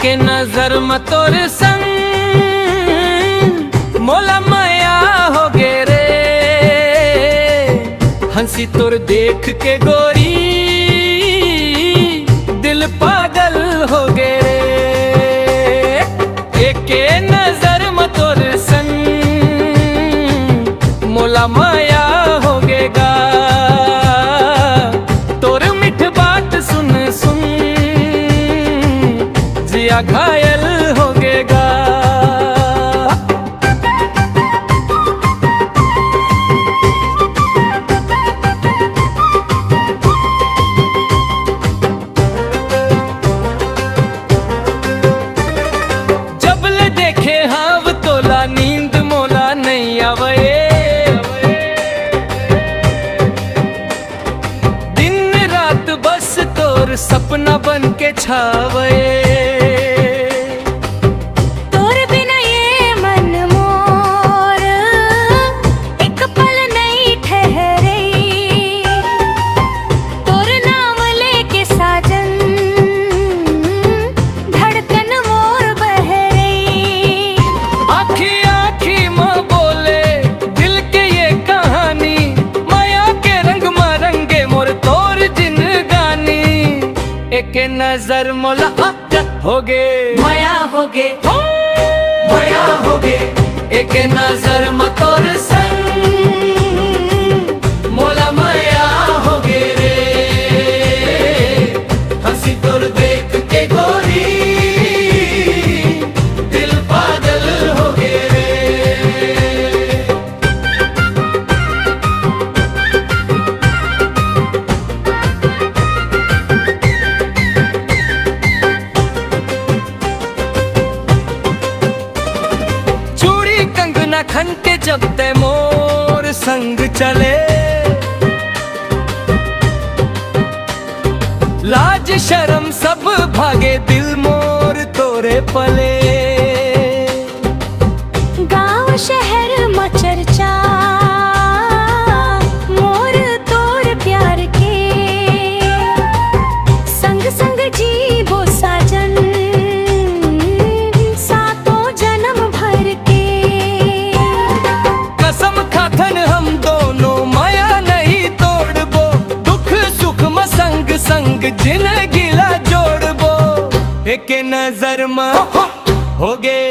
एक नजर में तोर संग मोला माया हो गे रे। हंसी तोर देख के गोरी दिल पागल हो गे रे। एक नजर में तोर संग मोला माया हो गेगा। तोर मिठ बात सुन सुन जिया घायल हो गेगा। नींद मोला नहीं आवे, दिन रात बस तोर सपना बन के छावे। तोर बिना ये मन मोर एक पल नहीं ठहरे। तोर नाम लेके साजन धड़कन मोर बह रही। आखी आखी माँ बोले दिल के ये कहानी, माया के रंग मरंगे मोर तोर जिन गानी। एक नजर मोला हो गे माया हो गे, माया हो गे। एक नजर में तोर संग मोला माया हो गे रे। हंसी तोर देख के गोरी दिल पागल हो गे रे। चूड़ी कंगना खन के जब ते मोर संग चले, लाज शर्म सब भागे दिल मोर तोरे पले। गाँव शहर में चर्चा मोर तोर प्यार के। संग संग जीवो साजन सातों जन्म भर के। कसम खाथन हम दोनों माया नहीं तोड़बो, दुख सुख में संग संग जिंदगी ला जोड़बो। एक नजर में हो गे